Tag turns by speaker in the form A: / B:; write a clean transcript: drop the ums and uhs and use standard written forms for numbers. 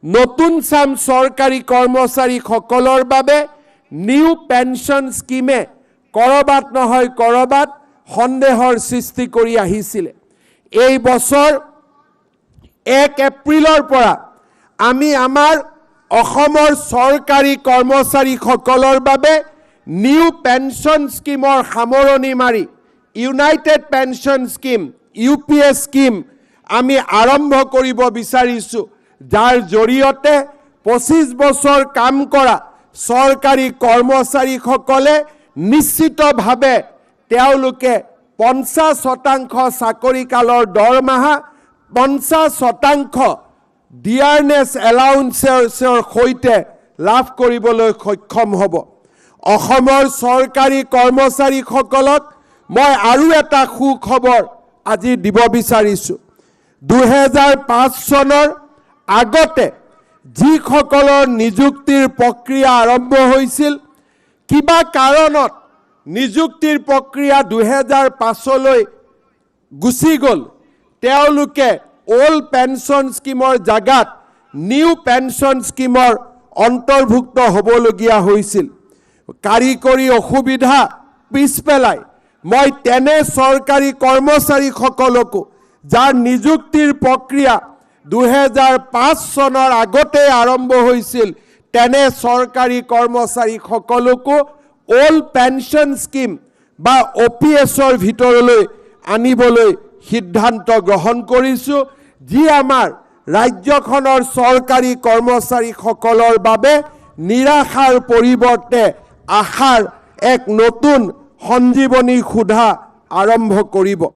A: নতুন চাম চৰকাৰী কৰ্মচাৰীসকলৰ বাবে নিউ পেনশ্যন স্কিমে কৰবাত নহয় কৰবাত সন্দেহৰ সৃষ্টি কৰি আহিছিল। এই বছৰ 1 এপ্ৰিলৰ পৰা আমি আমাৰ অসমৰ চৰকাৰী কৰ্মচাৰীসকলৰ বাবে নিউ পেনশ্যন স্কিমৰ সামৰণি মাৰি United pension scheme UPS scheme আমি আৰম্ভ কৰিব বিচাৰিছোঁ, যাৰ জৰিয়তে 25 বছৰ কাম কৰা চৰকাৰী কৰ্মচাৰীসকলে নিশ্চিতভাৱে তেওঁলোকে 50% চাকৰিকালৰ দৰমহা 50% ডিয়াৰনেছ এলাউন্সৰ সৈতে লাভ কৰিবলৈ সক্ষম হ'ব। অসমৰ চৰকাৰী কৰ্মচাৰীসকলক মই আৰু এটা সুখবৰ আজি দিব বিচাৰিছোঁ। 2005 চনৰ আগতে যিসকলৰ নিযুক্তিৰ প্ৰক্ৰিয়া আৰম্ভ হৈছিল, কিবা কাৰণত নিযুক্তিৰ প্ৰক্ৰিয়া 2005লৈ গুচি গ'ল, তেওঁলোকে ওল্ড পেনশ্যন স্কিমৰ জাগাত নিউ পেনশ্যন স্কিমৰ অন্তৰ্ভুক্ত হ'বলগীয়া হৈছিল। কাৰিকৰী অসুবিধা পিছ পেলাই মই তেনে চৰকাৰী কৰ্মচাৰীসকলকো যাৰ নিযুক্তিৰ প্ৰক্ৰিয়া 2005 চনৰ আগতে আৰম্ভ হৈছিল, তেনে চৰকাৰী কৰ্মচাৰীসকলকো ওল্ড পেনশ্যন স্কিম বা OPSৰ ভিতৰলৈ আনিবলৈ সিদ্ধান্ত গ্ৰহণ কৰিছোঁ, যি আমাৰ ৰাজ্যখনৰ চৰকাৰী কৰ্মচাৰীসকলৰ বাবে নিৰাশাৰ পৰিৱৰ্তে আশাৰ এক নতুন সঞ্জীৱনী সুধা আৰম্ভ কৰিব।